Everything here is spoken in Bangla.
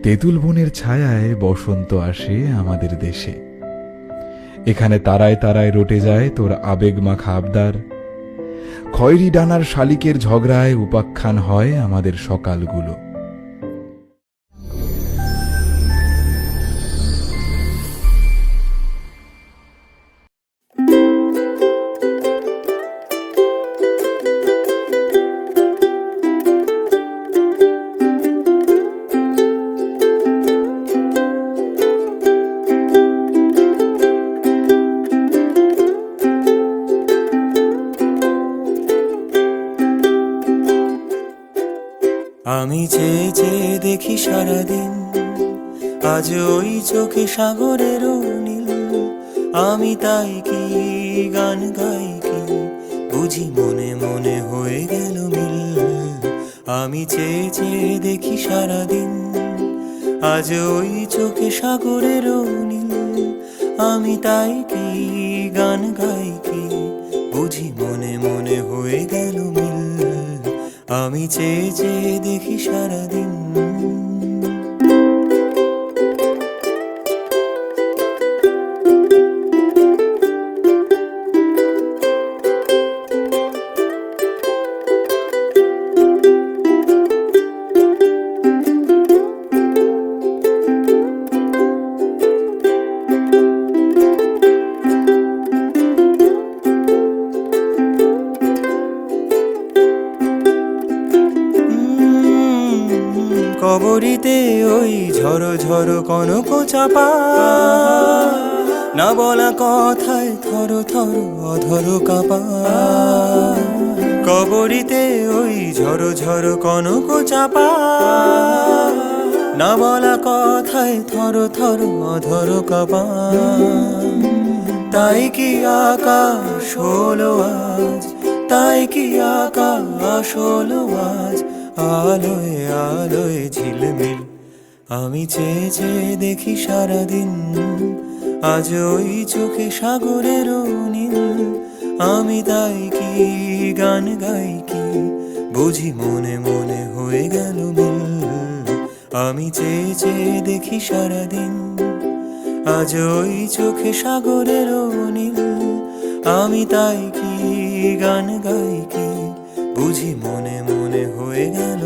তেঁতুল বনের ছায়ায় বসন্ত আসে আমাদের দেশে। এখানে তারায় তারায় রটে যায় তোর আবেগ মাখা আবদার। খয়েরি ডানার শালিকের ঝগড়ায় উপাখ্যান হয় আমাদের সকালগুলো। আমি চেয়ে চেয়ে দেখি সারাদিন, আজ ওই চোখে সাগরের নীল। আমি তাই কি গান গাই কি, বুঝি মনে মনে হয়ে গেল মিল। আমি চেয়ে চেয়ে দেখি সারাদিন, আজ ওই চোখে সাগরের নীল। আমি তাই কি গান গাই কি, বুঝি মনে মনে হয়ে গেল মিল। আমি চেয়ে চেয়ে দেখি সারাদিন। কবরীতে ওই ঝড়ো ঝড়ো কনক চাপা, না বলা কথায় থর থর অধর কাপা। কবরীতে ওই ঝড়ো ঝড়ো কনক চাপা, না বলা কথায় থর থর অধর কাপা। তাই কি আকাশ হলো আজ, তাই কি আকাশ হলো আজ, আলোয় আলোয় ঝিলমিল। আমি চেয়ে চেয়ে দেখি সারাদিন, আজ ওই চোখে সাগরের নীল। আমি তাই কি গান গাই কি, বুঝি মনে মনে হয়ে গেল মিল। আমি চেয়ে চেয়ে দেখি সারাদিন, আজ ওই চোখে সাগরের নীল। আমি তাই কি গান গাই কি, বুঝি মনে মনে হয়ে গেল।